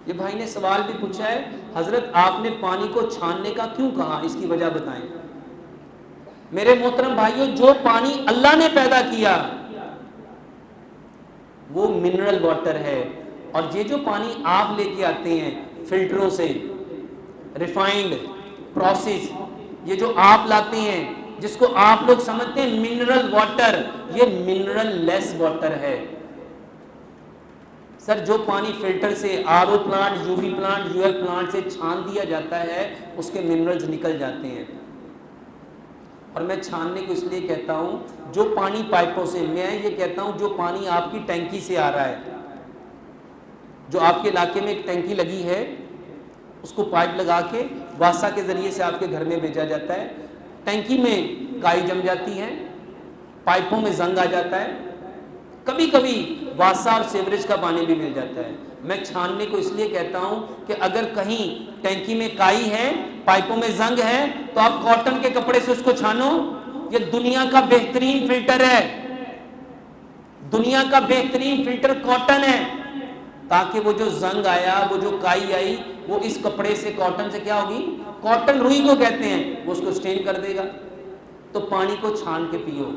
ये भाई ने सवाल भी पूछा है, हजरत आपने पानी को छानने का क्यों कहा, इसकी वजह बताएं। मेरे मोहतरम भाइयों, जो पानी अल्लाह ने पैदा किया वो मिनरल वाटर है, और ये जो पानी आप लेके आते हैं फिल्टरों से, रिफाइंड प्रोसेस, ये जो आप लाते हैं जिसको आप लोग समझते हैं मिनरल वाटर, ये मिनरल लेस वाटर है। सर जो पानी फिल्टर से, RO plant, UV plant, UL plant से छान दिया जाता है, उसके मिनरल्स निकल जाते हैं। और मैं छानने को इसलिए कहता हूँ, जो पानी पाइपों से, मैं ये कहता हूँ जो पानी आपकी टैंकी से आ रहा है, जो आपके इलाके में एक टैंकी लगी है, उसको पाइप लगा के वासा के ज़रिए से आपके घर में भेजा जाता है, टैंकी में काई जम जाती है, पाइपों में जंग आ जाता है, कभी कभी वासा और सीवरेज का पानी भी मिल जाता है। मैं छानने को इसलिए कहता हूं कि अगर कहीं टैंकी में काई है, पाइपों में जंग है, तो आप कॉटन के कपड़े से उसको छानो। ये दुनिया का बेहतरीन फिल्टर है, दुनिया का बेहतरीन फिल्टर कॉटन है, ताकि वो जो जंग आया, वो जो काई आई, वो इस कपड़े से, कॉटन से क्या होगी, कॉटन रुई को कहते हैं, वो उसको स्टेन कर देगा। तो पानी को छान के पियो।